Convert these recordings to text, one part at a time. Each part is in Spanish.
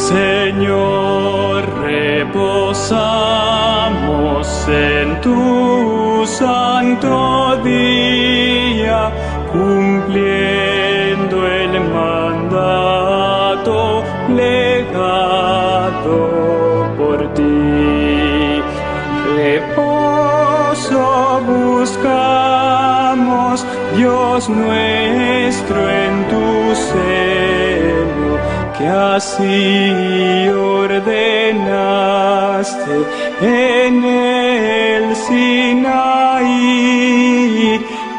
Señor, reposamos en tu santo día, cumpliendo el mandato legado por ti. Reposo buscamos, Dios nuestro, en tu seno, que así ordenaste en el Sinaí,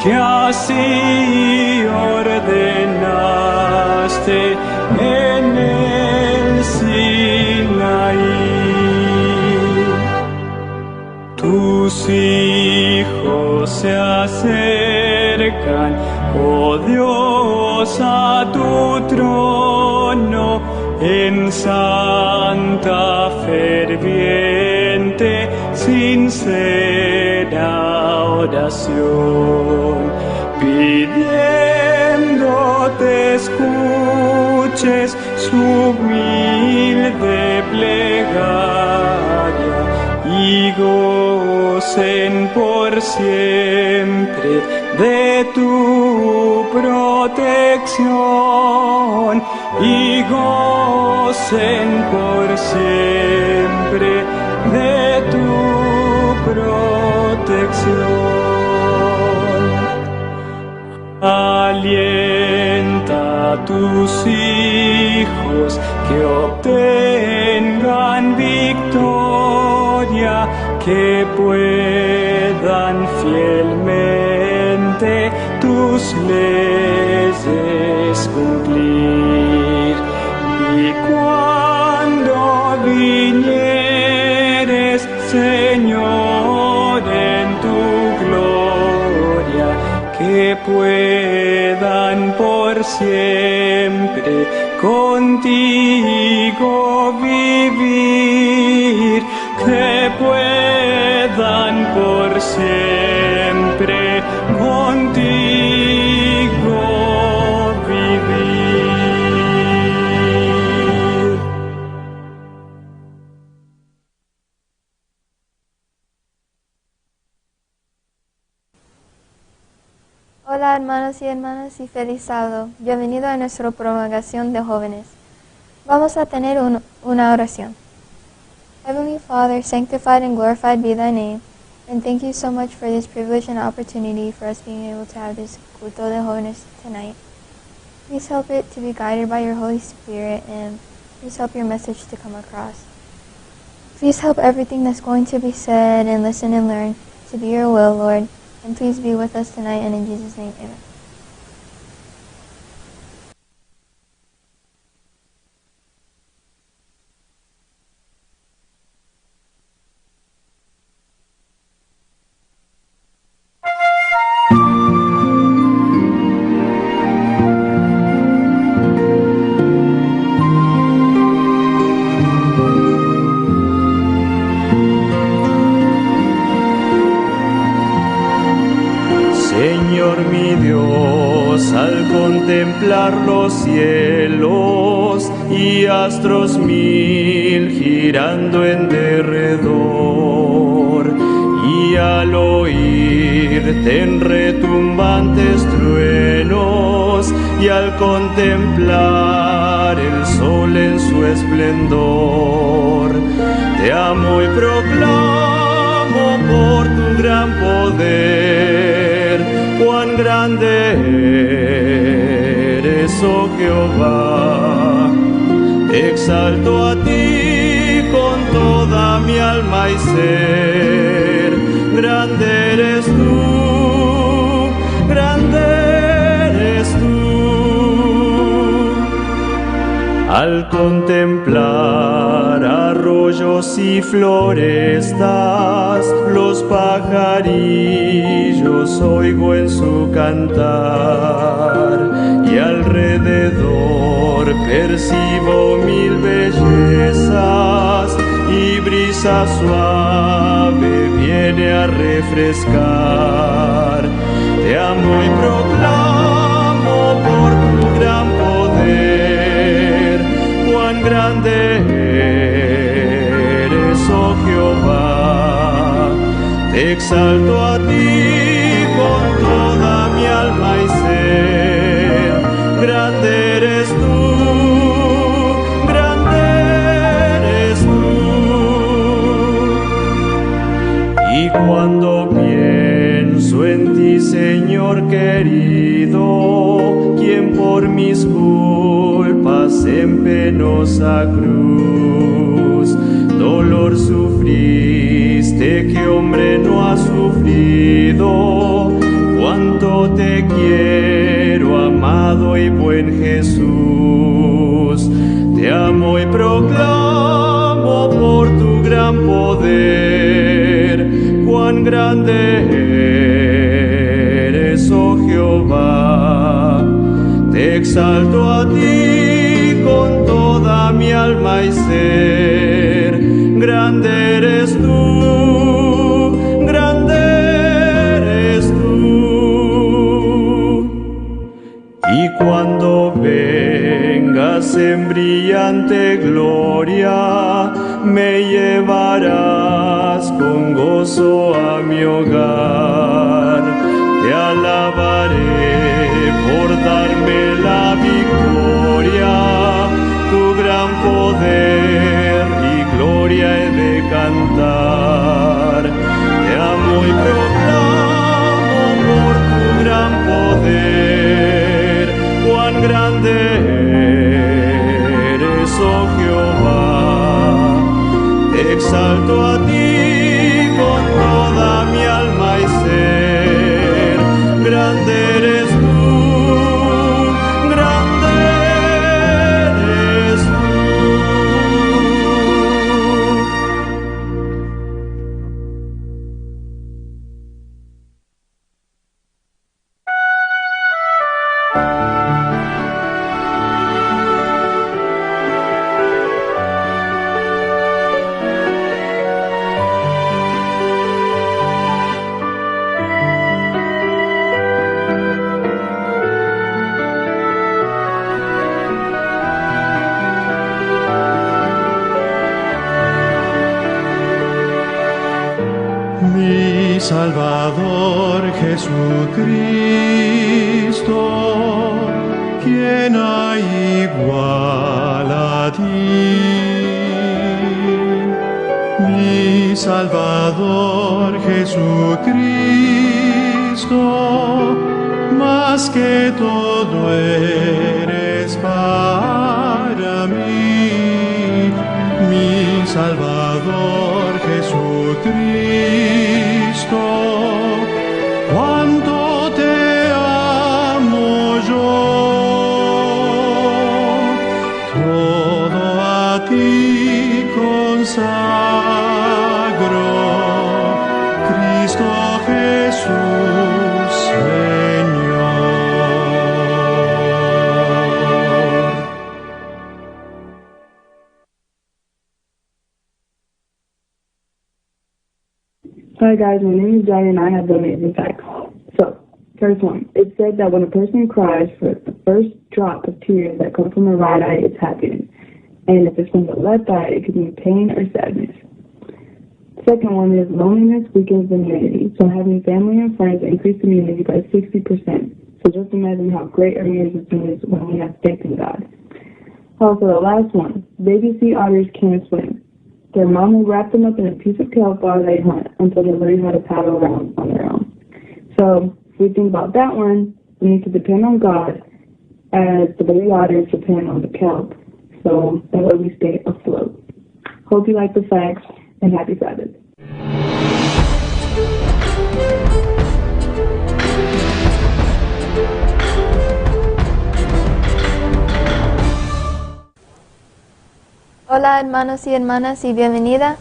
que así ordenaste en el Sinaí. Tus hijos se acercan, oh Dios, a tu trono, en santa, ferviente, sincera oración, pidiéndote escuches su humilde plegaria y gocen por siempre de tu protección, y gocen por siempre de tu protección. Alienta a tus hijos que obtengan victoria, que puedan fielmente tus leyes cumplir. Y cuando vinieres, Señor, en tu gloria, que puedan por siempre contigo vivir, que puedan por siempre contigo vivir. Hola hermanos y hermanas y feliz sábado. Bienvenido a nuestra promulgación de jóvenes. Vamos a tener una oración. Heavenly Father, sanctified and glorified be thy name. And thank you so much for this privilege and opportunity for us being able to have this culto de jóvenes tonight. Please help it to be guided by your Holy Spirit, and please help your message to come across. Please help everything that's going to be said and listen and learn to be your will, Lord. And please be with us tonight, and in Jesus' name, amen. Contemplar los cielos y astros mil girando en derredor, y al oírte en retumbantes truenos, y al contemplar el sol en su esplendor, te amo y proclamo por tu gran poder, cuán grande eres, oh Jehová. Te exalto a ti con toda mi alma y ser. Grande eres tú, grande eres tú. Al contemplar arroyos y florestas, los pajarillos oigo en su cantar, y alrededor percibo mil bellezas, y brisa suave viene a refrescar. Te amo y proclamo por tu gran poder, cuán grande eres, oh Jehová. Te exalto a ti con toda mi alma y ser. Grande eres tú, grande eres tú. Y cuando pienso en ti, Señor querido, quien por mis culpas en penosa cruz dolor sufriste que hombre no ha sufrido, cuánto te quiero, amado y buen Jesús. Te amo y proclamo por tu gran poder, cuán grande eres, oh Jehová. Te exalto a ti con toda mi alma y ser. Grande eres tú, grande eres tú. Y cuando vengas en brillante gloria, me llevarás con gozo a mi hogar. Te alabaré por darme la victoria, tu gran poder y gloria he de cantar. Te amo y proclamo por tu gran poder, cuán grande eres, oh Jehová. Te exalto a ti con toda mi alma y ser. Grande eres tú, grande eres tú. Mi Salvador Jesucristo, ¿quién hay igual a ti? mi Salvador Jesucristo, más que todo eres para mí, mi Salvador Jesucristo. Cuánto te amo yo, todo a ti consagro, Cristo Jesús, Señor. Hi guys, my name is Jai and I have the amazing facts. So, first one, it said that when a person cries for the first drop of tears that come from the right eye, it's happiness. And if it's from the left eye, it could mean pain or sadness. Second one is loneliness weakens immunity. So having family and friends increase immunity by 60%. So just imagine how great our immune system is when we have faith in God. Also, the last one, baby sea otters can't swim. Their mom will wrap them up in a piece of kelp while they hunt until they learn how to paddle around on their own. So, if we think about that one, we need to depend on God as the baby otters depend on the kelp. So that way we stay afloat. Hope you like the facts, and happy Sabbath. Hola hermanos y hermanas y bienvenida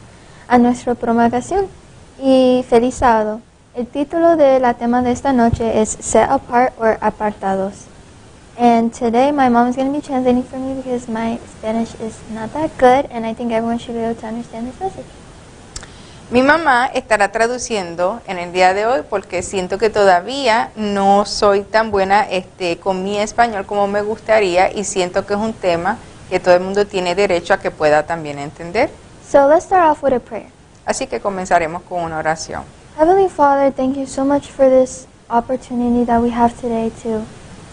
a nuestra promulgación y feliz sábado. El título de la tema de esta noche es Set Apart or Apartados. And today my mom is going to be translating for me because my Spanish is not that good and I think everyone should be able to understand this message. Mi mamá estará traduciendo en el día de hoy porque siento que todavía no soy tan buena con mi español como me gustaría y siento que es un tema que todo el mundo tiene derecho a que pueda también entender. So let's start off with a prayer. Así que comenzaremos con una oración. Heavenly Father, thank you so much for this opportunity that we have today to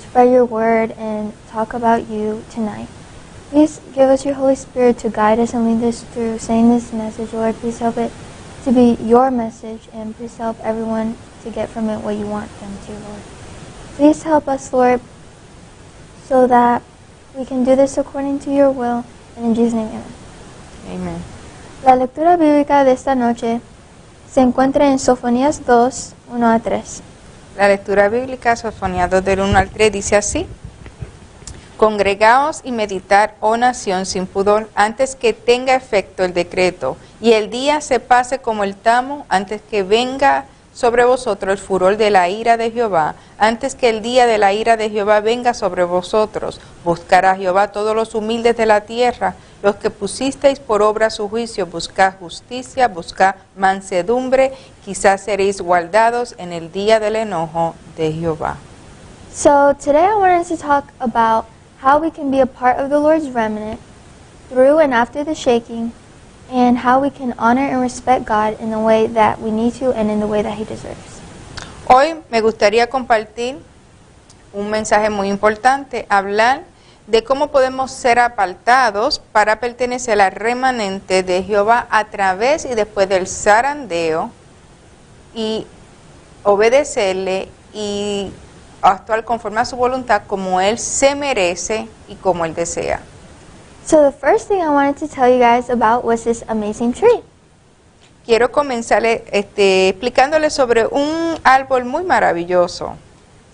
spread your word and talk about you tonight. Please give us your Holy Spirit to guide us and lead us through saying this message, Lord. Please help it to be your message and please help everyone to get from it what you want them to, Lord. Please help us, Lord, so that we can do this according to your will, and in Jesus' name, amen. Amén. La lectura bíblica de esta noche se encuentra en Sofonías 2, 1 a 3. La lectura bíblica, Sofonías 2 del 1 al 3, dice así: Congregaos y meditad, oh nación sin pudor, antes que tenga efecto el decreto, y el día se pase como el tamo, antes que venga sobre vosotros el furor de la ira de Jehová, antes que el día de la ira de Jehová venga sobre vosotros. Buscar a Jehová todos los humildes de la tierra, los que pusisteis por obra su juicio, buscad justicia, buscad mansedumbre, quizás seréis guardados en el día del enojo de Jehová. So today I wanted to talk about how we can be a part of the Lord's remnant through and after the shaking, and how we can honor and respect God in the way that we need to and in the way that He deserves. Hoy me gustaría compartir un mensaje muy importante, hablar de cómo podemos ser apartados para pertenecer al remanente de Jehová a través y después del zarandeo y obedecerle y actuar conforme a su voluntad como Él se merece y como Él desea. So the first thing I wanted to tell you guys about was this amazing tree. Quiero comenzar explicándoles sobre un árbol muy maravilloso.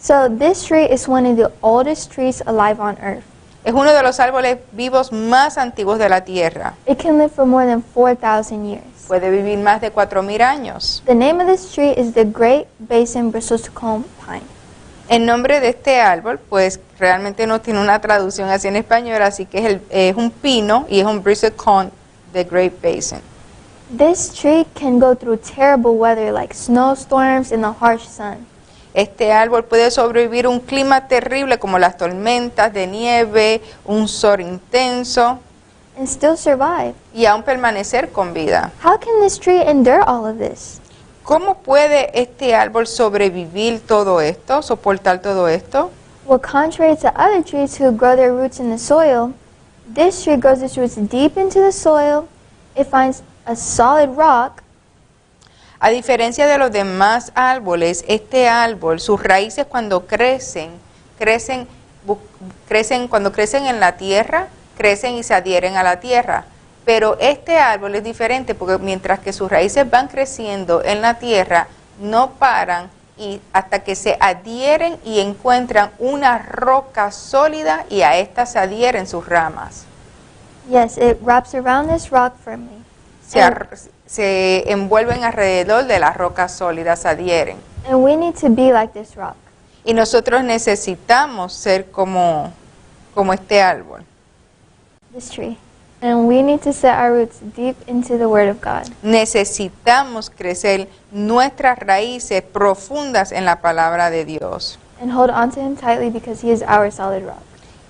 So this tree is one of the oldest trees alive on earth. Es uno de los árboles vivos más antiguos de la tierra. It can live for more than 4,000 years. Puede vivir más de 4,000 años. The name of this tree is the Great Basin Bristlecone Pine. El nombre de este árbol, pues realmente no tiene una traducción así en español, así que es un pino y es un bristlecone de Great Basin. This tree can go through terrible weather like snowstorms and the harsh sun. Este árbol puede sobrevivir un clima terrible como las tormentas de nieve, un sol intenso And still survive. y aún permanecer con vida. How can this tree endure all of this? ¿Cómo puede este árbol sobrevivir todo esto, soportar todo esto? Well, contrary to other trees who grow their roots in the soil, this tree grows its roots deep into the soil. It finds a solid rock, A diferencia de los demás árboles, este árbol, sus raíces cuando crecen cuando crecen en la tierra, crecen y se adhieren a la tierra. Pero este árbol es diferente porque mientras que sus raíces van creciendo en la tierra, no paran y hasta que se adhieren y encuentran una roca sólida y a esta se adhieren sus ramas. yes, it wraps around this rock firmly. Se envuelven alrededor de la roca sólida, se adhieren. And we need to be like this rock. Y nosotros necesitamos ser como este árbol. This tree. And we need to set our roots deep into the Word of God. Necesitamos crecer nuestras raíces profundas en la palabra de Dios And hold on to Him tightly because He is our solid rock.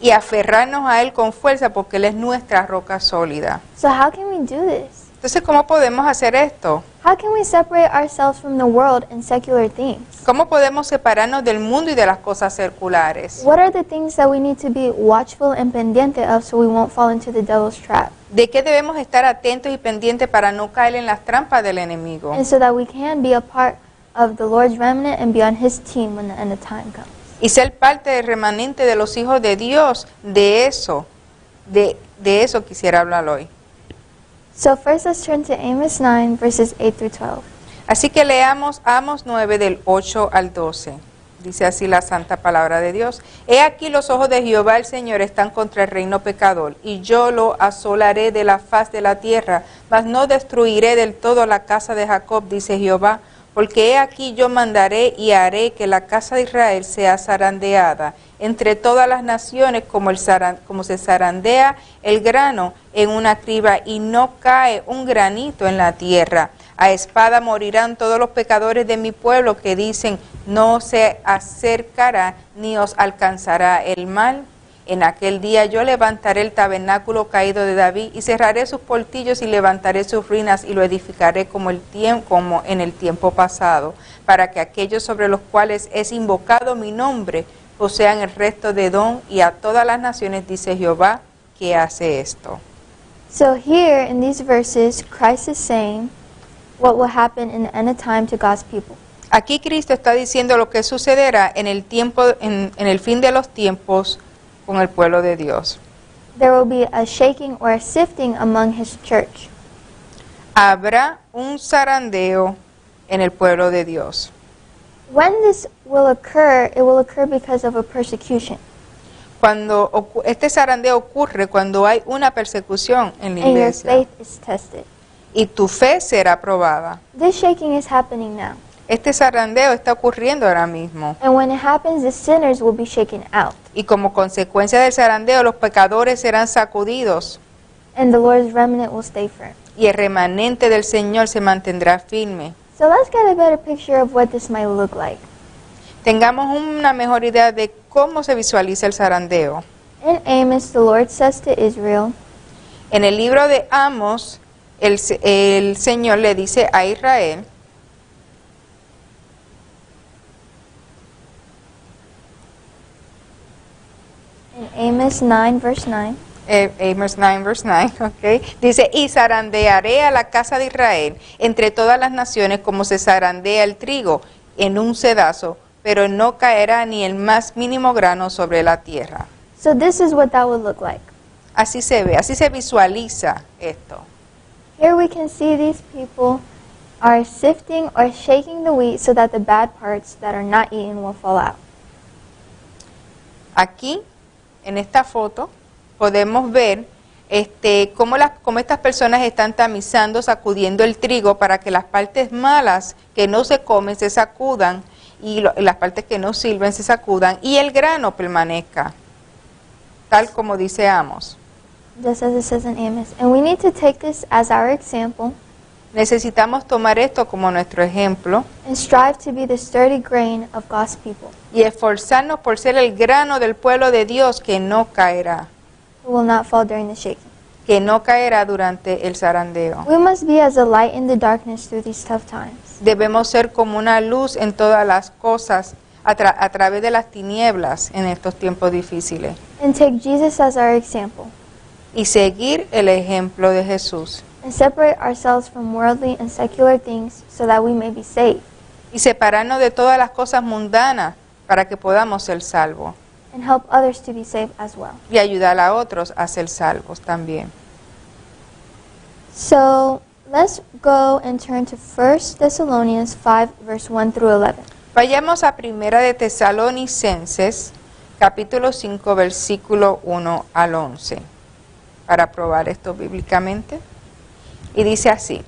y aferrarnos a Él con fuerza porque Él es nuestra roca sólida. So how can we do this? Entonces, ¿cómo podemos hacer esto? How can we separate ourselves from the world and secular things? ¿Cómo podemos separarnos del mundo y de las cosas circulares? What are the things that we need to be watchful and pendiente of so we won't fall into the devil's trap? ¿De qué debemos estar atentos y pendientes para no caer en las trampas del enemigo? And so that we can be a part of the Lord's remnant and be on His team when the end of time comes. Y ser parte del remanente de los hijos de Dios, de eso quisiera hablar hoy. So first let's turn to Amos 9 verses 8 through 12. Así que leamos Amos 9 del 8 al 12. Dice así la santa palabra de Dios. He aquí los ojos de Jehová el Señor están contra el reino pecador, y yo lo asolaré de la faz de la tierra, mas no destruiré del todo la casa de Jacob, dice Jehová, porque he aquí yo mandaré y haré que la casa de Israel sea zarandeada entre todas las naciones como se zarandea el grano en una criba y no cae un granito en la tierra. A espada morirán todos los pecadores de mi pueblo que dicen, no se acercará ni os alcanzará el mal. En aquel día yo levantaré el tabernáculo caído de David y cerraré sus portillos y levantaré sus ruinas y lo edificaré como en el tiempo pasado, para que aquellos sobre los cuales es invocado mi nombre posean el resto de Edom y a todas las naciones, dice Jehová, que hace esto. So here in these verses, Christ is saying what will happen in the end of time to God's people. Aquí Cristo está diciendo lo que sucederá en el fin de los tiempos con el pueblo de Dios. There will be a shaking or a sifting among His church. Habrá un zarandeo en el pueblo de Dios. When this will occur, it will occur because of a persecution. Cuando este zarandeo ocurre cuando hay una persecución en la And your iglesia faith is tested. y tu fe será probada. This shaking is happening now. Este zarandeo está ocurriendo ahora mismo And when it happens, the sinners will be shaken out. y como consecuencia del zarandeo los pecadores serán sacudidos And the Lord's remnant will stay firm. y el remanente del Señor se mantendrá firme. So let's get a better picture of what this might look like. Tengamos una mejor idea de cómo se visualiza el zarandeo. In Amos, the Lord says to Israel, En el libro de Amos, el Señor le dice a Israel, in Amos 9, verse 9, Amos 9, verse 9, okay. Dice, y zarandearé a la casa de Israel entre todas las naciones como se zarandea el trigo en un sedazo, pero no caerá ni el más mínimo grano sobre la tierra. So this is what that would look like. Así se ve, así se visualiza esto. Here we can see these people are sifting or shaking the wheat so that the bad parts that are not eaten will fall out. Aquí, en esta foto, podemos ver cómo estas personas están tamizando, sacudiendo el trigo para que las partes malas que no se comen se sacudan y las partes que no sirven se sacudan y el grano permanezca, tal como dice Amos. Just as it says in Amos. And we need to take this as our example Necesitamos tomar esto como nuestro ejemplo and strive to be the sturdy grain of God's people y esforzarnos por ser el grano del pueblo de Dios que no caerá durante el zarandeo. We must be as a light in the darkness through these tough times. Debemos ser como una luz en todas las cosas a través de las tinieblas en estos tiempos difíciles And take Jesus as our example. y seguir el ejemplo de Jesús. and separate ourselves from worldly and secular things so that we may be saved, y separarnos de todas las cosas mundanas para que podamos ser salvos and help others to be saved as well. y ayudar a otros a ser salvos también. So let's go and turn to 1 Thessalonians 5, verse 1 through 11. Vayamos a Primera de Tesalonicenses, capítulo 5, versículo 1 al 11, para probar esto bíblicamente. Y dice así: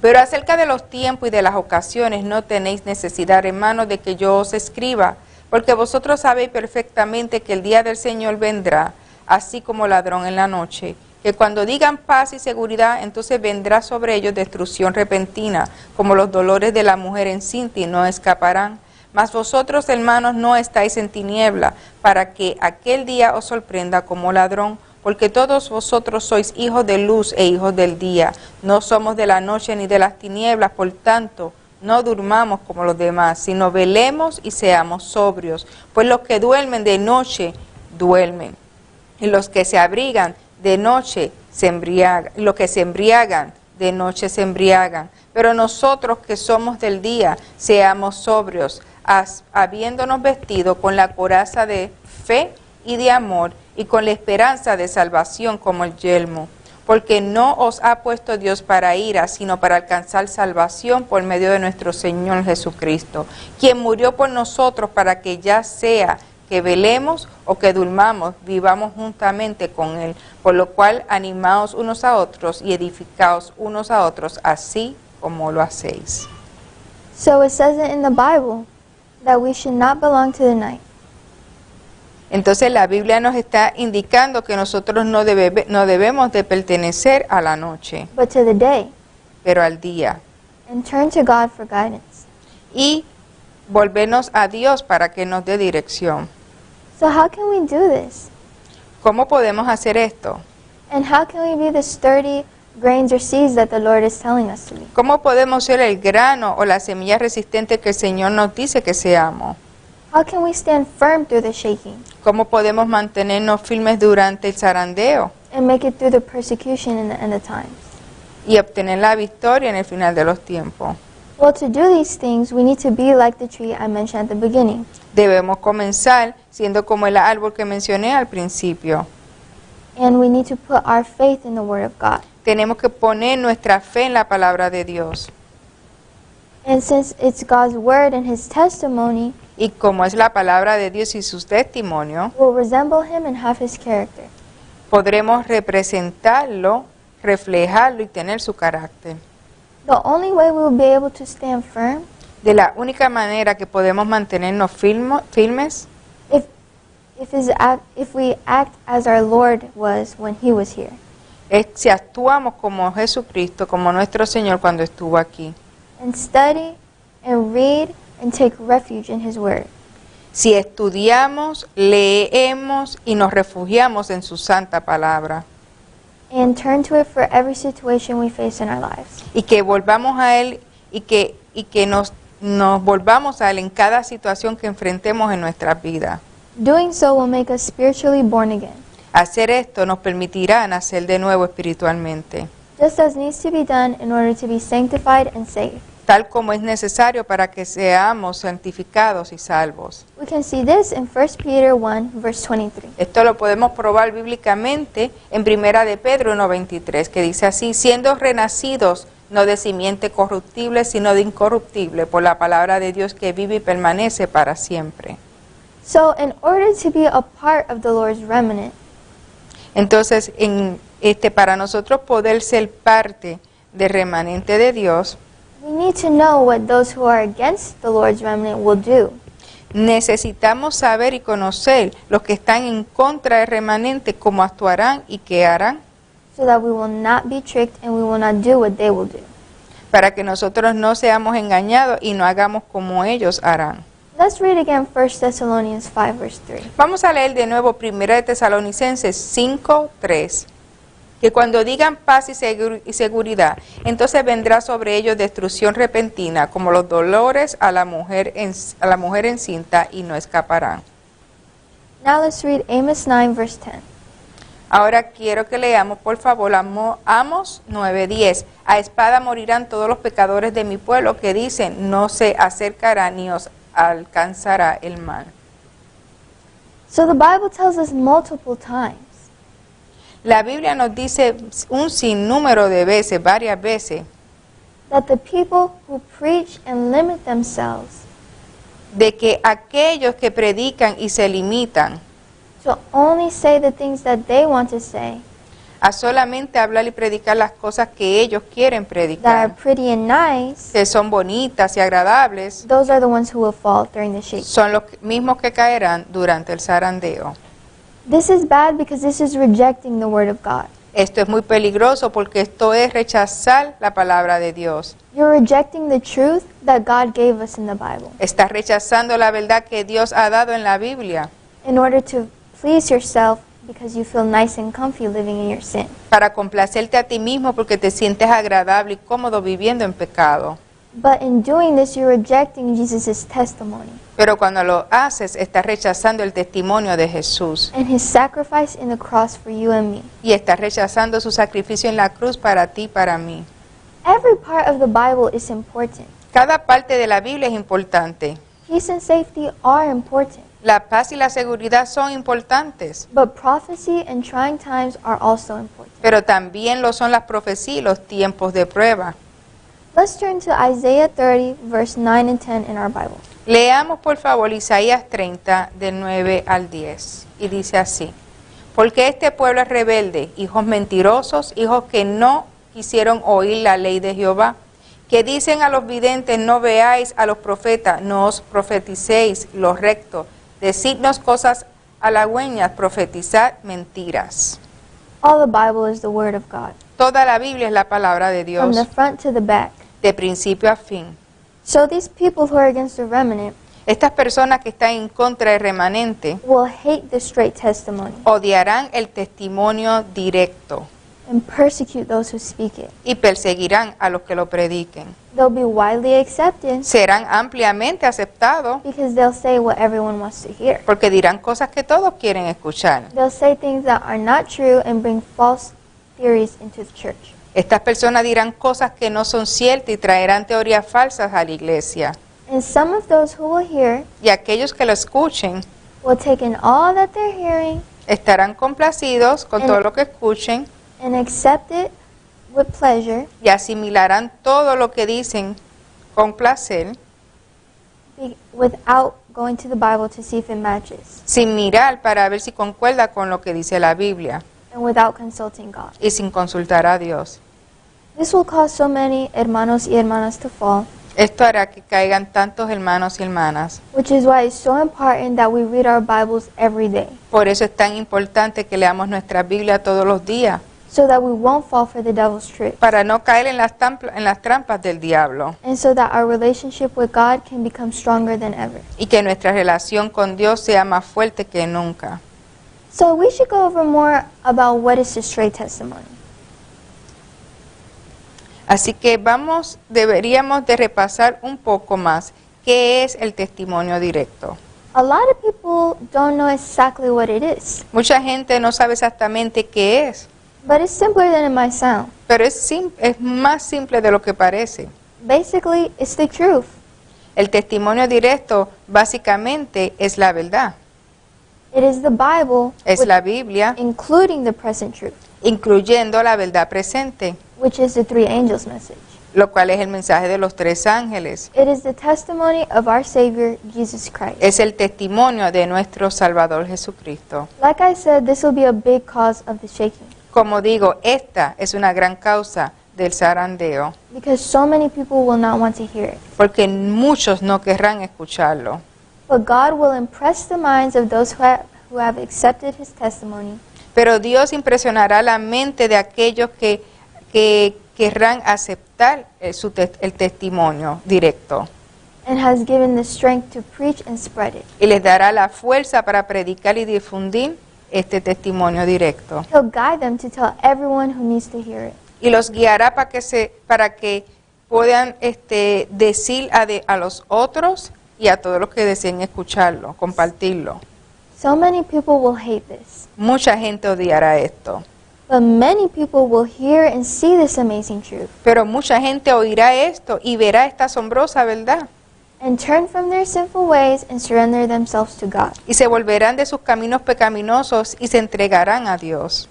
pero acerca de los tiempos y de las ocasiones no tenéis necesidad, hermanos, de que yo os escriba, porque vosotros sabéis perfectamente que el día del Señor vendrá, así como ladrón en la noche, que cuando digan paz y seguridad, entonces vendrá sobre ellos destrucción repentina, como los dolores de la mujer encinta, y no escaparán. Mas vosotros, hermanos, no estáis en tiniebla, para que aquel día os sorprenda como ladrón, porque todos vosotros sois hijos de luz e hijos del día. No somos de la noche ni de las tinieblas, por tanto, no durmamos como los demás, sino velemos y seamos sobrios. Pues los que duermen de noche, duermen, y los que se abrigan de noche se embriagan, los que se embriagan de noche se embriagan. Pero nosotros que somos del día, seamos sobrios, habiéndonos vestido con la coraza de fe y de amor, y con la esperanza de salvación como el yelmo. Porque no os ha puesto Dios para ira, sino para alcanzar salvación por medio de nuestro Señor Jesucristo, quien murió por nosotros para que ya sea que velemos o que durmamos, vivamos juntamente con Él. Por lo cual animaos unos a otros y edificaos unos a otros, así como lo hacéis. So it says it in the Bible that we should not belong to the night, Entonces la Biblia nos está indicando que nosotros no debemos de pertenecer a la noche, but to the day, pero al día. and turn to God for guidance. Y volvernos a Dios para que nos dé dirección. So how can we do this? ¿Cómo podemos hacer esto? And how can we be the sturdy grains or seeds that the Lord is telling us to be? ¿Cómo podemos ser el grano o la semilla resistente que el Señor nos dice que seamos? How can we stand firm through the shaking ¿Cómo podemos mantenernos firmes durante el zarandeo and make it through the persecution in the end of times? y obtener la victoria en el final de los tiempos? Well, to do these things, we need to be like the tree I mentioned at the beginning. Debemos comenzar siendo como el árbol que mencioné al principio. And we need to put our faith in the Word of God. Tenemos que poner nuestra fe en la palabra de Dios. And since it's God's Word and His testimony, Y como es la palabra de Dios y sus testimonios, we'll resemble Him and have His character. podremos representarlo, reflejarlo y tener su carácter. The only way we will be able to stand firm De la única manera que podemos mantenernos firmes if we act as our Lord was when He was here. es si actuamos como Jesucristo, como nuestro Señor cuando estuvo aquí. And study and read and take refuge in His Word. Si estudiamos, leemos y nos refugiamos en su santa palabra. And turn to it for every situation we face in our lives. Y que volvamos a Él y que nos volvamos a Él en cada situación que enfrentemos en nuestras vidas. Doing so will make us spiritually born again, Hacer esto nos permitirá nacer de nuevo espiritualmente, just as needs to be done in order to be sanctified and saved. tal como es necesario para que seamos santificados y salvos. We can see this in 1 Peter 1, verse 23. Esto lo podemos probar bíblicamente en Primera de Pedro 1:23, que dice así: siendo renacidos no de simiente corruptible, sino de incorruptible, por la palabra de Dios que vive y permanece para siempre. So, in order to be a part of the Lord's remnant, Entonces, para nosotros poder ser parte del remanente de Dios, we need to know what those who are against the Lord's remnant will do. necesitamos saber y conocer los que están en contra del remanente, cómo actuarán y qué harán, So that we will not be tricked and we will not do what they will do. para que nosotros no seamos engañados y no hagamos como ellos harán. Let's read again 1 Thessalonians 5, verse 3. Vamos a leer de nuevo 1 de Tesalonicenses 5:3, que cuando digan paz y seguridad, entonces vendrá sobre ellos destrucción repentina, como los dolores a la mujer encinta, y no escaparán. Now let's read Amos 9, verse 10. Ahora quiero que leamos, por favor, Amos 9:10. A espada morirán todos los pecadores de mi pueblo que dicen, no se acercará ni os alcanzará el mal. So the Bible tells us multiple times La Biblia nos dice un sinnúmero de veces, varias veces, that the people who preach and limit themselves de que aquellos que predican y se limitan to only say the things that they want to say, a solamente hablar y predicar las cosas que ellos quieren that are predicar, pretty and nice, que son bonitas y agradables, those are the ones who will fall during the shaking. son los mismos que caerán durante el zarandeo. This is bad because this is rejecting the Word of God. Esto es muy peligroso porque esto es rechazar la palabra de Dios. You're rejecting the truth that God gave us in the Bible Estás rechazando la verdad que Dios ha dado en la Biblia in order to please yourself because you feel nice and comfy living in your sin. para complacerte a ti mismo porque te sientes agradable y cómodo viviendo en pecado. But in doing this, you're rejecting Jesus' testimony Pero cuando lo haces, estás rechazando el testimonio de Jesús and His sacrifice in the cross for you and me. y estás rechazando su sacrificio en la cruz para ti y para mí. Every part of the Bible is important. Cada parte de la Biblia es importante. Peace and safety are important. La paz y la seguridad son importantes, But prophecy and trying times are also important. pero también lo son las profecías y los tiempos de prueba. Let's turn to Isaiah 30, verse 9 and 10 in our Bible. Leamos por favor Isaías 30 del 9 al 10 y dice así: porque este pueblo es rebelde, hijos mentirosos, hijos que no quisieron oír la ley de Jehová, que dicen a los videntes, no veáis, a los profetas, no os profeticéis lo recto, decidnos cosas halagüeñas, profetizad mentiras. All the Bible is the Word of God, Toda la Biblia es la palabra de from Dios, the front to the back. de principio a fin. So these people who are against the remnant Estas personas que están en contra del remanente will hate the straight testimony odiarán el testimonio directo and persecute those who speak it. y perseguirán a los que lo prediquen. They'll be widely accepted Serán ampliamente aceptados because they'll say what everyone wants to hear. porque dirán cosas que todos quieren escuchar. They'll say things that are not true and bring false theories into the church. Estas personas dirán cosas que no son ciertas y traerán teorías falsas a la iglesia. And some of those who will hear Y aquellos que lo escuchen will take in all that they're hearing estarán complacidos con todo lo que escuchen and accept it with pleasure y asimilarán todo lo que dicen con placer, without going to the Bible to see if it matches sin mirar para ver si concuerda con lo que dice la Biblia and without consulting God. y sin consultar a Dios. This will cause so many hermanos y hermanas to fall, Esto hará que caigan tantos hermanos y hermanas. which is why it's so important that we read our Bibles every day Por eso es tan importante que leamos nuestra Biblia todos los días, so that we won't fall for the devil's trick para no caer en las trampas del diablo and so that our relationship with God can become stronger than ever. y que nuestra relación con Dios sea más fuerte que nunca. So we should go over more about what is the straight testimony. Así que deberíamos de repasar un poco más qué es el testimonio directo. A lot of people don't know exactly what it is, Mucha gente no sabe exactamente qué es, but it's simpler than it might sound. pero es más simple de lo que parece. Basically, it's the truth. El testimonio directo básicamente es la verdad, It is the Bible, es la Biblia, including the present truth, incluyendo la verdad presente, which is the three angels' message. lo cual es el mensaje de los tres ángeles. It is the testimony of our Savior, Jesus Christ. Es el testimonio de nuestro Salvador Jesucristo. Like I said, this will be a big cause of the shaking, Como digo, esta es una gran causa del zarandeo, because so many people will not want to hear it. porque muchos no querrán escucharlo. But God will impress the minds of those who have accepted His testimony, Pero Dios impresionará la mente de aquellos que querrán aceptar el testimonio directo and has given the strength to preach and spread it. y les dará la fuerza para predicar y difundir este testimonio directo. He'll guide them to tell everyone who needs to hear it. Y los guiará para que puedan decir a los otros y a todos los que deseen escucharlo, compartirlo. So many people will hate this, Mucha gente odiará esto, but many people will hear and see this amazing truth pero mucha gente oirá esto y verá esta asombrosa verdad and turn from their sinful ways and surrender themselves to God. y se volverán de sus caminos pecaminosos y se entregarán a Dios.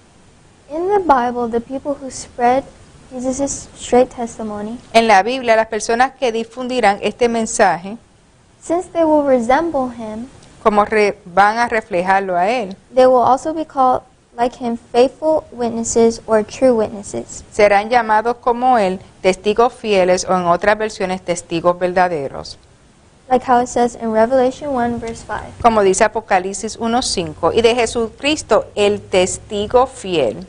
In the Bible, the people who spread Jesus' straight testimony, En la Biblia, las personas que difundirán este mensaje, since they will resemble him, como van a reflejarlo a Él, they will also be called like him faithful witnesses or true witnesses. serán llamados como Él testigos fieles o en otras versiones testigos verdaderos. Like how it says in Revelation 1 verse 5. Como dice Apocalipsis 1:5, y de Jesucristo el testigo fiel,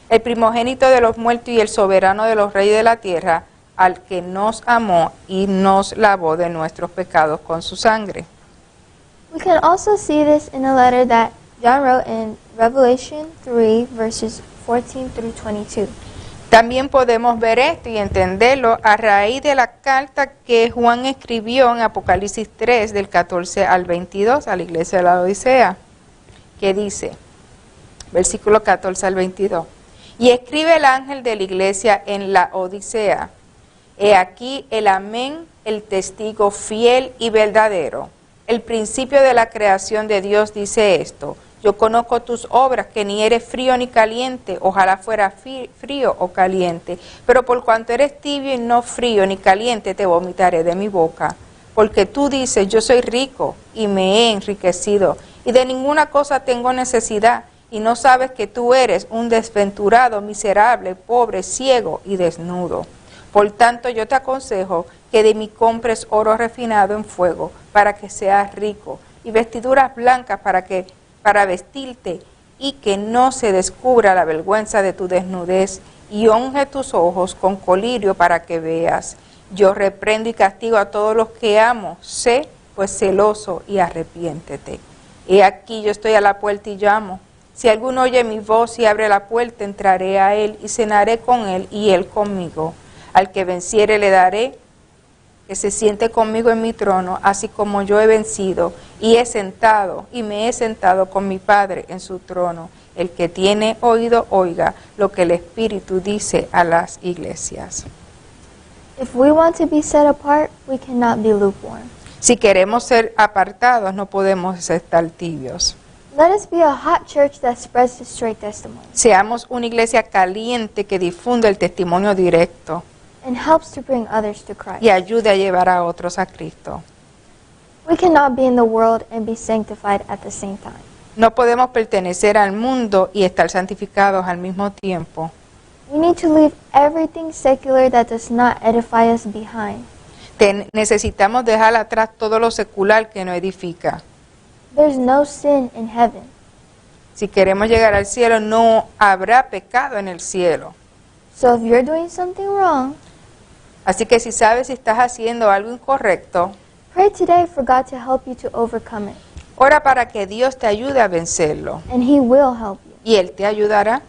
el primogénito de los muertos y el soberano de los reyes de la tierra, al que nos amó y nos lavó de nuestros pecados con su sangre. We can also see this in a letter that John wrote in Revelation 3 verses 14 through 22. También podemos ver esto y entenderlo a raíz de la carta que Juan escribió en Apocalipsis 3 del 14 al 22 a la iglesia de la Odisea, que dice, versículo 14 al 22, y escribe el ángel de la iglesia en la Odisea, he aquí el amén, el testigo fiel y verdadero. El principio de la creación de Dios dice esto, yo conozco tus obras, que ni eres frío ni caliente, ojalá fuera frío o caliente, pero por cuanto eres tibio y no frío ni caliente, te vomitaré de mi boca. Porque tú dices, yo soy rico y me he enriquecido, y de ninguna cosa tengo necesidad, y no sabes que tú eres un desventurado, miserable, pobre, ciego y desnudo. Por tanto, yo te aconsejo que de mí compres oro refinado en fuego, para que seas rico, y vestiduras blancas para vestirte, y que no se descubra la vergüenza de tu desnudez, y unge tus ojos con colirio para que veas. Yo reprendo y castigo a todos los que amo, sé pues celoso y arrepiéntete. He aquí yo estoy a la puerta y llamo. Si alguno oye mi voz y abre la puerta, entraré a él y cenaré con él y él conmigo. Al que venciere le daré que se siente conmigo en mi trono, así como yo he vencido y me he sentado con mi Padre en su trono. El que tiene oído, oiga lo que el Espíritu dice a las iglesias. If we want to be set apart, we cannot be lukewarm. Si queremos ser apartados, no podemos estar tibios. Let us be a hot church that spreads the straight testimony Seamos una iglesia caliente que difunde el testimonio directo and helps to bring others to Christ. y ayude a llevar a otros a Cristo. We cannot be in the world and be sanctified at the same time. No podemos pertenecer al mundo y estar santificados al mismo tiempo. We need to leave everything secular that does not edify us behind. Necesitamos dejar atrás todo lo secular que no edifica. There's no sin in heaven. Si queremos llegar al cielo, no habrá pecado en el cielo. So if you're doing something wrong, Así que si sabes si estás haciendo algo incorrecto, pray today for God to help you to overcome it. ora para que Dios te ayude a vencerlo. And He will help you. Y Él te ayudará.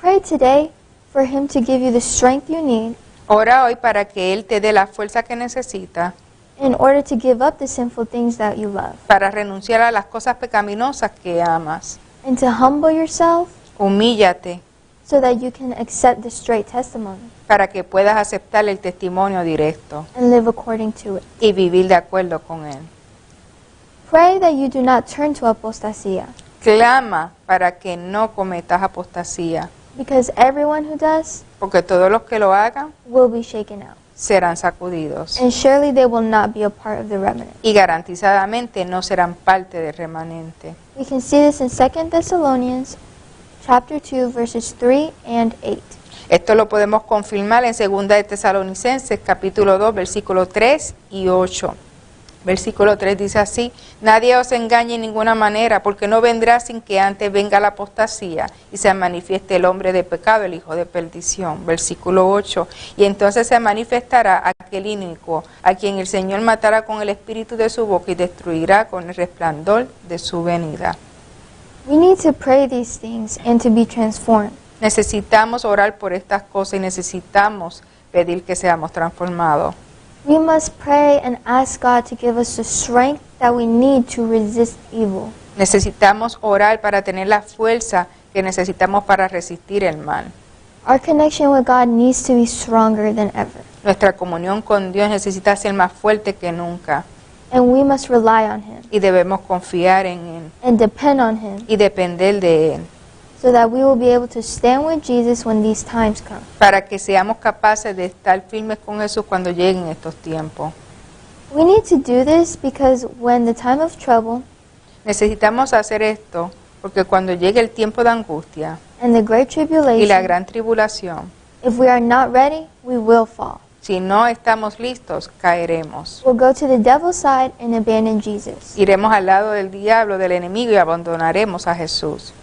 Pray today for Him to give you the strength you need Ora hoy para que Él te dé la fuerza que necesita in order to give up the sinful things that you love. para renunciar a las cosas pecaminosas que amas. And to humble yourself Humíllate so that you can accept the straight testimony para que puedas aceptar el testimonio directo and live according to it. y vivir de acuerdo con Él. Pray that you do not turn to apostasía, Clama para que no cometas apostasía, because everyone who does porque todos los que lo hagan will be shaken out. serán sacudidos And surely they will not be a part of the remnant. y garantizadamente no serán parte del remanente. We can see this in 2 Thessalonians chapter 2 verses 3 and 8. Esto lo podemos confirmar en 2 de Tesalonicenses capítulo 2 versículos 3 y 8. Versículo 3 dice así: nadie os engañe en ninguna manera, porque no vendrá sin que antes venga la apostasía y se manifieste el hombre de pecado, el hijo de perdición. Versículo 8: y entonces se manifestará aquel inicuo, a quien el Señor matará con el espíritu de su boca y destruirá con el resplandor de su venida. We need to pray these things and to be transformed. Necesitamos orar por estas cosas y necesitamos pedir que seamos transformados. We must pray and ask God to give us the strength that we need to resist evil. Necesitamos orar para tener la fuerza que necesitamos para resistir el mal. Our connection with God needs to be stronger than ever, Nuestra comunión con Dios necesita ser más fuerte que nunca and we must rely on Him y debemos confiar en Él and depend on Him y depender de Él so that we will be able to stand with Jesus when these times come. para que seamos capaces de estar firmes con Jesús cuando lleguen estos tiempos. We need to do this because when the time of trouble Necesitamos hacer esto porque cuando llegue el tiempo de angustia and the great y la tribulation, gran tribulación, if we are not ready, we will fall. si no estamos listos, caeremos. We'll go to the devil's side and abandon Jesus. Iremos al lado del diablo, del enemigo y abandonaremos a Jesús.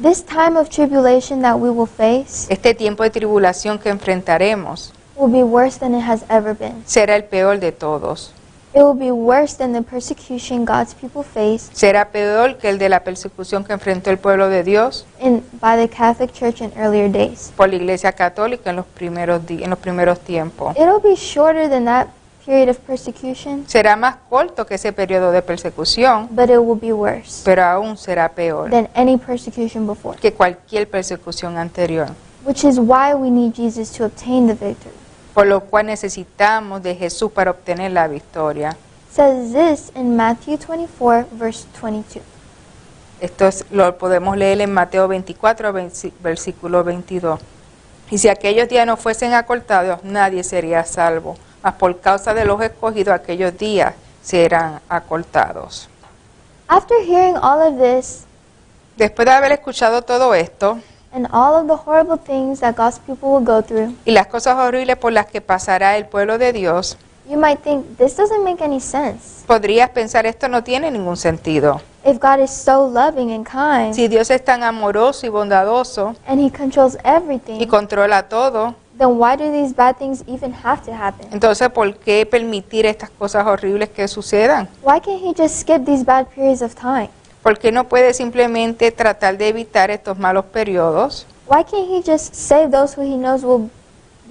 This time of tribulation that we will face Este tiempo de tribulación que enfrentaremos will be worse than it has ever been. será el peor de todos. It will be worse than the persecution God's people faced Será peor que el de la persecución que enfrentó el pueblo de Dios by the Catholic Church in earlier days. por la Iglesia Católica en los primeros tiempos. It'll be shorter than that period of persecution, Será más corto que ese periodo de persecución, but it will be worse pero aún será peor than any persecution before, que cualquier persecución anterior. which is why we need Jesus to obtain the victory. Por lo cual necesitamos de Jesús para obtener la victoria. It says this in Matthew 24, verse 22. Esto lo podemos leer en Mateo 24, versículo 22. Y si aquellos días no fuesen acortados, nadie sería salvo. Mas por causa de los escogidos, aquellos días serán acortados. After hearing all of this Después de haber escuchado todo esto and all of the horrible things that God's people will go through, y las cosas horribles por las que pasará el pueblo de Dios, you might think this doesn't make any sense. podrías pensar esto no tiene ningún sentido. If God is so loving and kind Si Dios es tan amoroso y bondadoso and He controls y everything, controla todo, then why do these bad things even have to happen? entonces ¿por qué permitir estas cosas horribles que sucedan? Why can't He just skip these bad periods of time? ¿Por qué no puede simplemente tratar de evitar estos malos periodos? Why can't He just save those who He knows will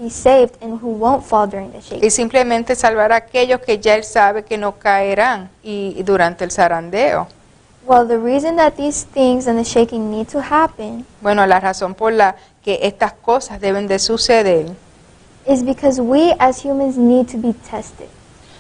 be saved and who won't fall during the shaking? Y simplemente salvar a aquellos que ya Él sabe que no caerán y durante el zarandeo. Well, the reason that these things and the shaking need to happen Bueno, la razón por la que estas cosas deben de suceder is because we as humans need to be tested.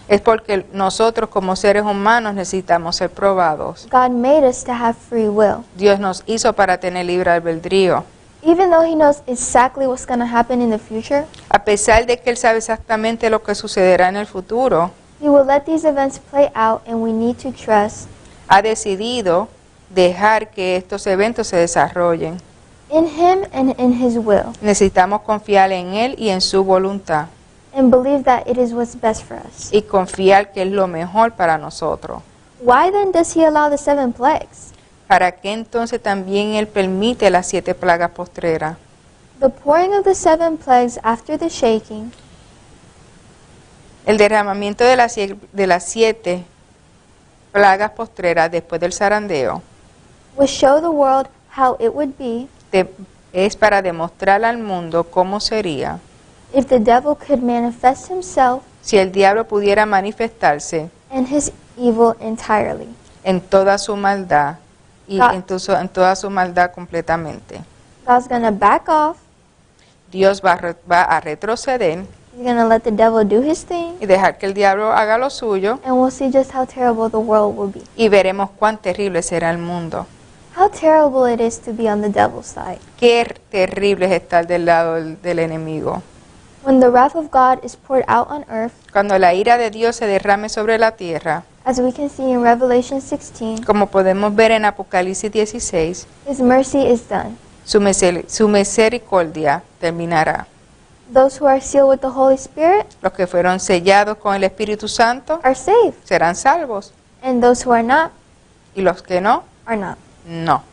es porque nosotros como seres humanos necesitamos ser probados. God made us to have free will. Dios nos hizo para tener libre albedrío. Even though He knows exactly what's going to happen in the future, A pesar de que Él sabe exactamente lo que sucederá en el futuro, He will let these events play out, and we need to trust ha decidido dejar que estos eventos se desarrollen. in Him and in His will, Necesitamos confiar en Él y en su voluntad and believe that it is what's best for us. y confiar que es lo mejor para nosotros. Why then does He allow the 7 plagues? ¿Para qué entonces también Él permite las 7 plagas postreras? The pouring of the 7 plagues after the shaking El derramamiento de las 7 plagas postreras después del zarandeo will show the world how it would be es para demostrar al mundo cómo sería if the devil could manifest himself si el diablo pudiera manifestarse and his evil entirely. en toda su maldad y en toda su maldad completamente. God's going to back off. Dios va a retroceder He's going to let the devil do his thing, y dejar que el diablo haga lo suyo and we'll see just how terrible the world will be. y veremos cuán terrible será el mundo. How terrible it is to be on the devil's side. Qué terrible es estar del lado del enemigo. When the wrath of God is poured out on earth, Cuando la ira de Dios se derrame sobre la tierra, as we can see in Revelation 16, como podemos ver en Apocalipsis 16, His mercy is done. su misericordia terminará. Those who are sealed with the Holy Spirit Los que fueron sellados con el Espíritu Santo are saved, serán salvos and those who are not y los que no, are not. no.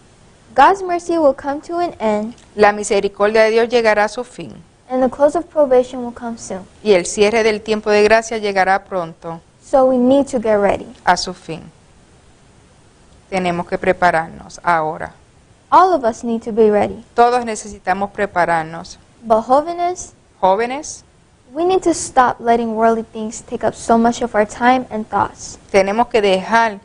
God's mercy will come to an end, La misericordia de Dios llegará a su fin and the close of probation will come soon. y el cierre del tiempo de gracia llegará pronto So we need to get ready. a su fin. Tenemos que prepararnos ahora. All of us need to be ready. Todos necesitamos prepararnos. But holiness, Jóvenes, we need to stop letting worldly things take up so much of our time and thoughts. tenemos que dejar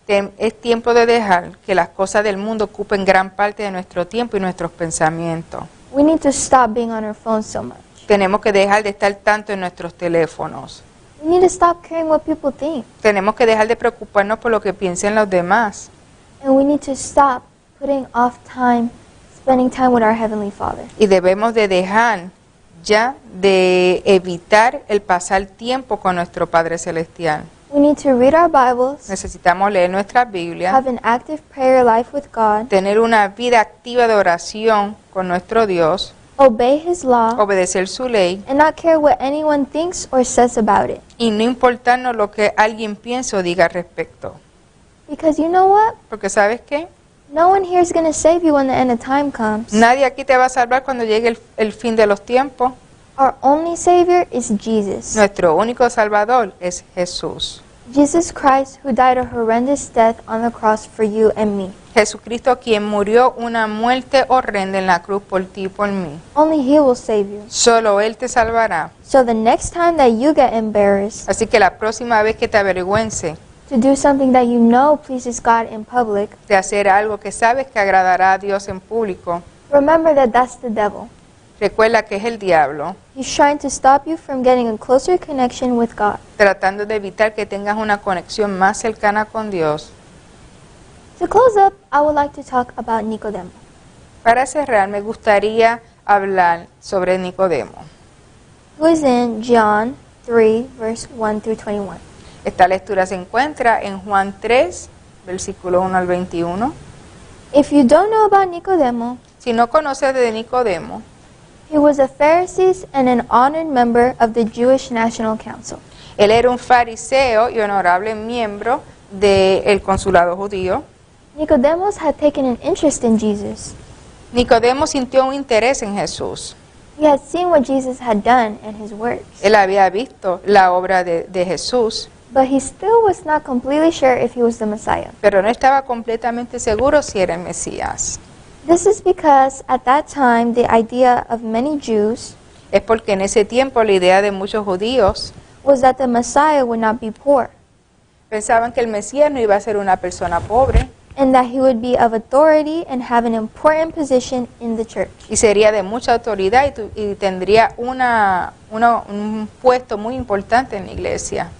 Es tiempo de dejar que las cosas del mundo ocupen gran parte de nuestro tiempo y nuestros pensamientos. We need to stop being on our phones so much. Tenemos que dejar de estar tanto en nuestros teléfonos. We need to stop caring what people think. Tenemos que dejar de preocuparnos por lo que piensen los demás. And we need to stop putting off time, spending time with our Heavenly Father. Y debemos de dejar ya de evitar el pasar tiempo con nuestro Padre Celestial. We need to read our Bibles, Necesitamos leer nuestras Biblias, have an active prayer life with God, tener una vida activa de oración con nuestro Dios, obey His law, obedecer su ley and not care what anyone thinks or says about it. y no importarnos lo que alguien piense o diga al respecto. Because you know what? Porque ¿sabes qué? No one here is going to save you when the end of time comes. Nadie aquí te va a salvar cuando llegue el fin de los tiempos. Our only Savior is Jesus. Nuestro único Salvador es Jesús. Jesus Christ, who died a horrendous death on the cross for you and me. Jesucristo quien murió una muerte horrenda en la cruz por ti y por mí. Only He will save you. Solo Él te salvará. So the next time that you get embarrassed Así que la próxima vez que te avergüence to do something that you know pleases God in public, de hacer algo que sabes que agradará a Dios en público, remember that that's the devil. recuerda que es el diablo He's trying to stop you from getting a closer connection with God. tratando de evitar que tengas una conexión más cercana con Dios. To close up, I would like to talk about Nicodemo. Para cerrar, me gustaría hablar sobre Nicodemo. Who is in John 3, verse 1 through 21. Esta lectura se encuentra en Juan 3, versículo 1 al 21. If you don't know about Nicodemo, Si no conoces de Nicodemo, he was a Pharisee and an honored member of the Jewish National Council. él era un fariseo y honorable miembro del consulado judío. Nicodemus had taken an interest in Jesus. Nicodemo sintió un interés en Jesús. He had seen what Jesus had done in his works, Él había visto la obra de Jesús, but he still was not completely sure if he was the Messiah. pero no estaba completamente seguro si era el Mesías. This is because at that time the idea of many Jews Es porque en ese tiempo la idea de muchos judíos was that the Messiah would not be poor, pensaban que el Mesías no iba a ser una persona pobre and that he would be of authority and have an important position in the church. y sería de mucha autoridad y tendría un puesto muy importante en la iglesia.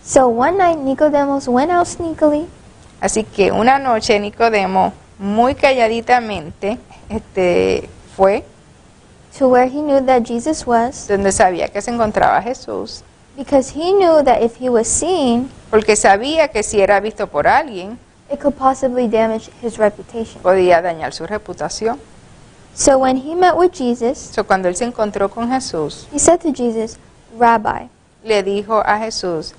So one night Nicodemus went out sneakily Así que una noche Nicodemo, muy calladitamente, fue to where he knew that Jesus was, donde sabía que se encontraba Jesús, because he knew that if he was seen, porque sabía que si era visto por alguien, it could possibly damage his reputation. podía dañar su reputación. So when he met with Jesus, Cuando él se encontró con Jesús, he said to Jesus, Rabbi, le dijo a Jesús,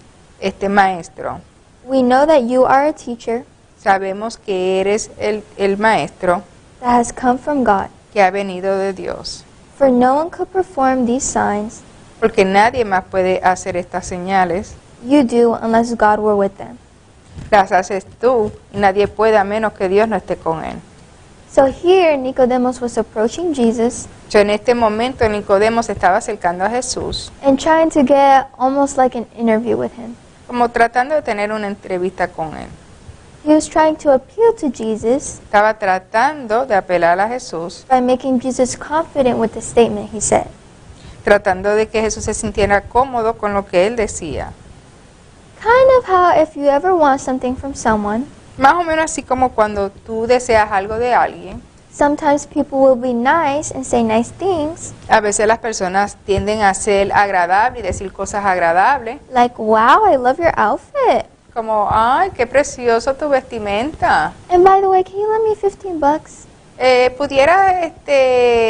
maestro, we know that you are a teacher sabemos que eres el maestro that has come from God, que ha venido de Dios, for no one could perform these signs porque nadie más puede hacer estas señales, you do unless God were with them. las haces tú y nadie puede a menos que Dios no esté con él. So here Nicodemus was approaching Jesus En este momento Nicodemo se estaba acercando a Jesús, and trying to get almost like an interview with him. como tratando de tener una entrevista con él. He was trying to appeal to Jesus Estaba tratando de apelar a Jesús, by making Jesus confident with the statement he said. tratando de que Jesús se sintiera cómodo con lo que él decía. Kind of how if you ever want something from someone, Más o menos así como cuando tú deseas algo de alguien, sometimes people will be nice and say nice things, a veces las personas tienden a ser agradables y decir cosas agradables, like, wow, I love your outfit. como, ay, qué precioso tu vestimenta. And by the way, can you lend me $15? ¿Pudieras,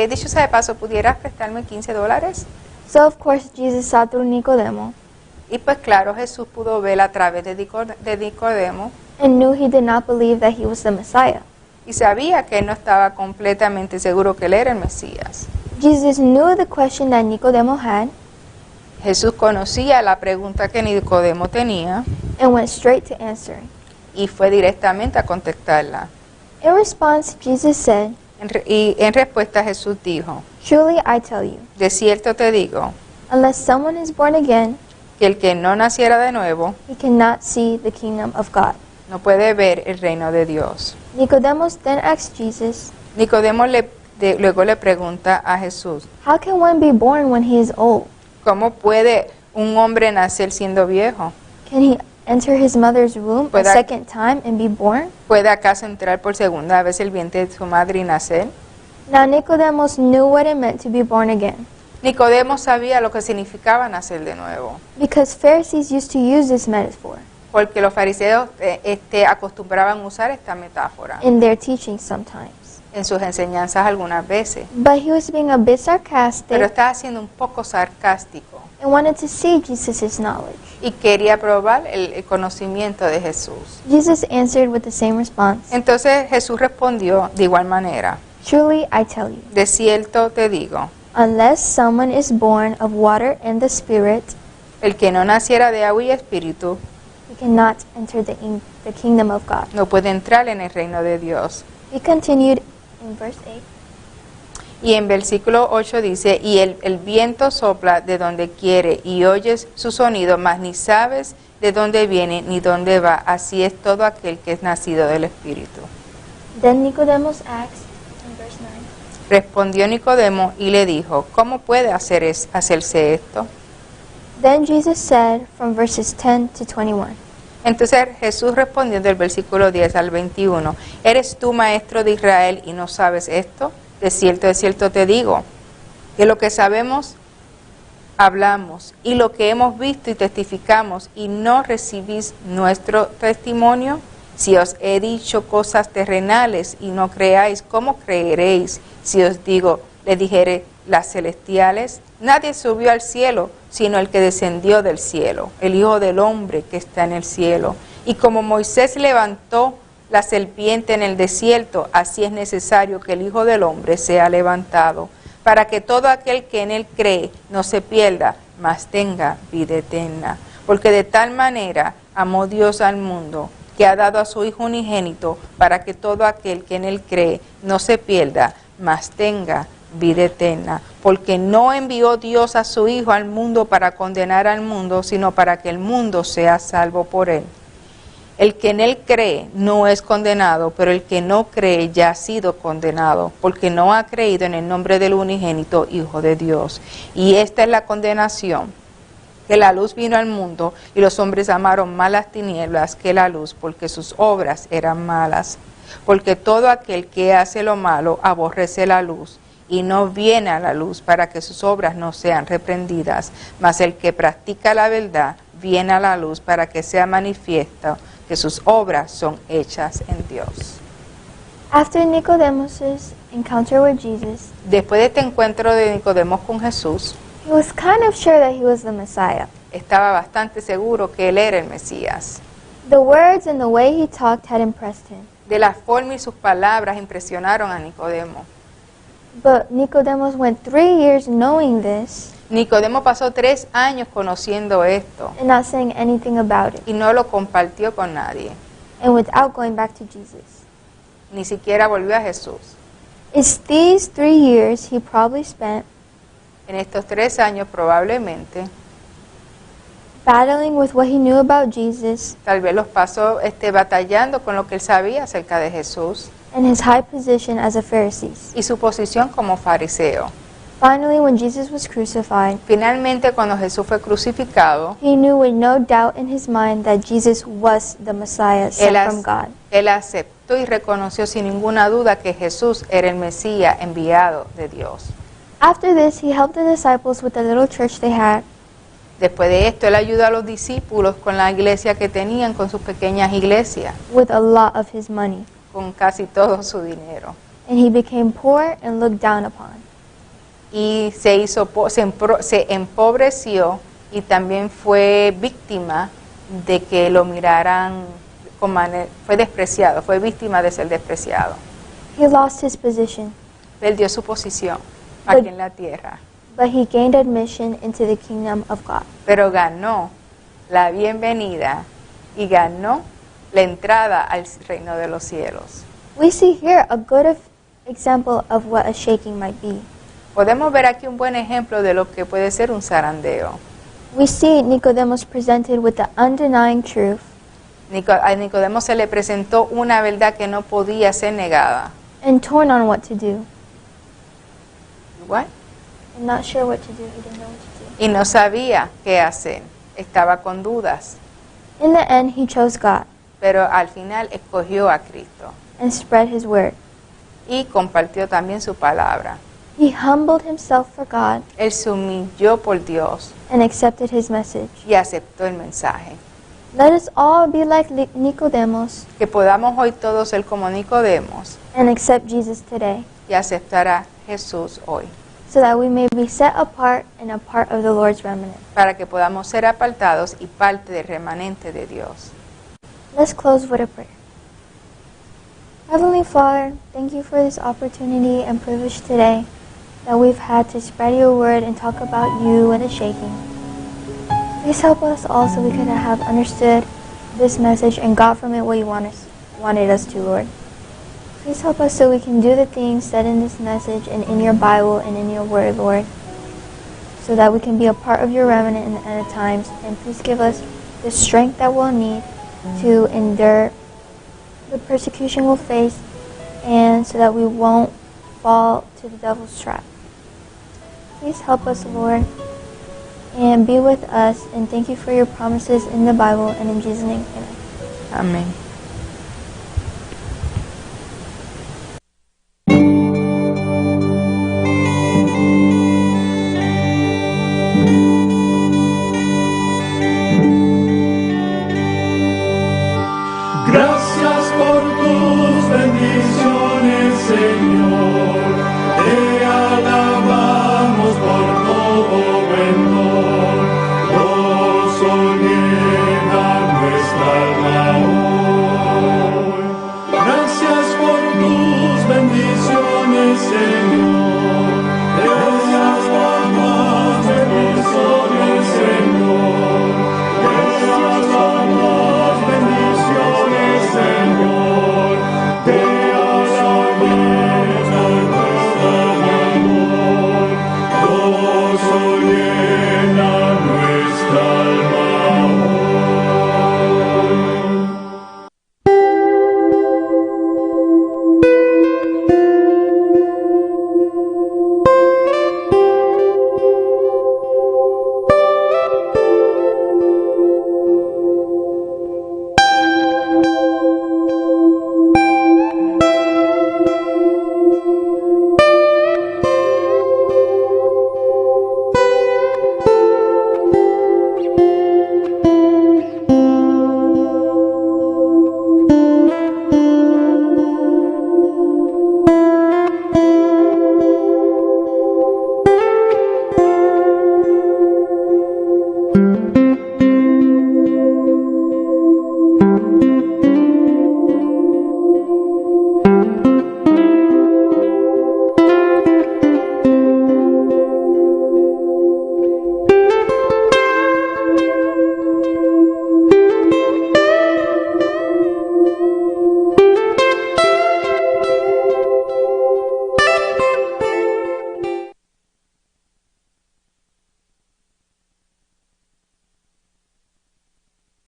dicho sea de paso, pudieras prestarme $15? So of course Jesus saw through Nicodemo Y pues claro, Jesús pudo ver a través de Nicodemo and knew he did not believe that he was the Messiah. y sabía que él no estaba completamente seguro que él era el Mesías. Jesus knew the question that Nicodemo had Jesús conocía la pregunta que Nicodemo tenía and went straight to answering. y fue directamente a contestarla. In response, Jesus said, Y en respuesta Jesús dijo, truly I tell you, de cierto te digo, unless someone is born again, que el que no naciera de nuevo he cannot see the kingdom of God. no puede ver el reino de Dios. Nicodemus then asked Jesus, Nicodemo luego le pregunta a Jesús, "How can one be born when he is old? ¿cómo puede un hombre nacer siendo viejo? Can he enter his mother's womb a Puede- second time and be born?" ¿Puede acaso entrar por segunda vez el vientre de su madre y nacer? Now Nicodemus knew what it meant to be born again, Nicodemo sabía lo que significaba nacer de nuevo, because Pharisees used to use this metaphor porque los fariseos acostumbraban usar esta metáfora in their teaching sometimes. en sus enseñanzas algunas veces, But he was being a bit pero sarcastic estaba siendo un poco sarcástico and wanted to see Jesus' knowledge. y quería probar el conocimiento de Jesús. Jesus answered with the same response, Entonces Jesús respondió de igual manera, "Truly I tell you, de cierto te digo, unless someone is born of water and the Spirit, el que no naciera de agua y espíritu he cannot enter the kingdom of God." no puede entrar en el reino de Dios. He continued in verse 8. Y en versículo 8 dice, y el viento sopla de donde quiere y oyes su sonido, mas ni sabes de dónde viene ni dónde va. Así es todo aquel que es nacido del Espíritu. Then Nicodemus asked in verse 9, Respondió Nicodemo y le dijo, ¿cómo puede hacerse esto? Then Jesus said from verses 10 to 21, Entonces Jesús respondió del versículo 10 al 21, ¿eres tú maestro de Israel y no sabes esto? De cierto te digo, que lo que sabemos hablamos y lo que hemos visto y testificamos y no recibís nuestro testimonio. Si os he dicho cosas terrenales y no creáis, ¿cómo creeréis si os digo, le dijere las celestiales? Nadie subió al cielo, sino el que descendió del cielo, el Hijo del Hombre que está en el cielo. Y como Moisés levantó la serpiente en el desierto, así es necesario que el Hijo del Hombre sea levantado, para que todo aquel que en él cree no se pierda, mas tenga vida eterna. Porque de tal manera amó Dios al mundo, que ha dado a su Hijo unigénito, para que todo aquel que en él cree no se pierda, mas tenga vida eterna. Porque no envió Dios a su Hijo al mundo para condenar al mundo, sino para que el mundo sea salvo por él. El que en él cree no es condenado, pero el que no cree ya ha sido condenado, porque no ha creído en el nombre del unigénito Hijo de Dios. Y esta es la condenación, que la luz vino al mundo y los hombres amaron más las tinieblas que la luz, porque sus obras eran malas. Porque todo aquel que hace lo malo aborrece la luz y no viene a la luz para que sus obras no sean reprendidas. Mas el que practica la verdad viene a la luz para que sea manifiesto que sus obras son hechas en Dios. After Nicodemus' encounter with Jesus, Después de este encuentro de Nicodemo con Jesús, he was kind of sure that he was the Messiah. estaba bastante seguro que él era el Mesías. The words and the way he talked had impressed him. De la forma y sus palabras impresionaron a Nicodemo. But Nicodemus went 3 years knowing this Nicodemo pasó 3 años conociendo esto and not saying anything about it, y no lo compartió con nadie, and without going back to Jesus. ni siquiera volvió a Jesús. It's these 3 years he probably spent En estos 3 años probablemente, battling with what he knew about Jesus tal vez los pasó batallando con lo que él sabía acerca de Jesús and his high position as a Pharisee. y su posición como fariseo. Finally, when Jesus was crucified, Finalmente, cuando Jesús fue crucificado, he knew with no doubt in his mind that Jesus was the Messiah sent from God. él aceptó y reconoció sin ninguna duda que Jesús era el Mesías enviado de Dios. After this, he helped the disciples with the little church they had, Después de esto, él ayudó a los discípulos con la iglesia que tenían, con sus pequeñas iglesias, with a lot of his money, con casi todo su dinero. and he became poor and looked down upon. Y se empobreció y también fue víctima de que lo miraran, fue despreciado, fue víctima de ser despreciado. He lost his position, Perdió su posición aquí en la tierra, but he gained admission into the kingdom of God. pero ganó la bienvenida y ganó la entrada al reino de los cielos. We see here a good example of what a shaking might be. Podemos ver aquí un buen ejemplo de lo que puede ser un zarandeo. We see Nicodemus presented with the undenying truth A Nicodemo se le presentó una verdad que no podía ser negada. and torn on what to do. What? And not sure what to do. He didn't know what to Y no sabía qué hacer. Estaba con dudas. do. In the end, he chose God Pero al final escogió a Cristo and spread his word. y compartió también su palabra. He humbled himself for God Él se humilló por Dios and accepted his message. y aceptó el mensaje. Let us all be like Nicodemus Que podamos hoy todos ser como Nicodemos and accept Jesus today, y aceptar a Jesús hoy, so that we may be set apart and a part of the Lord's remnant. para que podamos ser apartados y parte del remanente de Dios. Let's close with a prayer. Heavenly Father, thank you for this opportunity and privilege today that we've had to spread your word and talk about you and the shaking. Please help us all so we could have understood this message and got from it what you wanted us to, Lord. Please help us so we can do the things said in this message and in your Bible and in your word, Lord, so that we can be a part of your remnant in the end of times. And please give us the strength that we'll need to endure the persecution we'll face, and so that we won't fall to the devil's trap. Please help us, Lord, and be with us, and thank you for your promises in the Bible, and in Jesus' name, amen. Amén.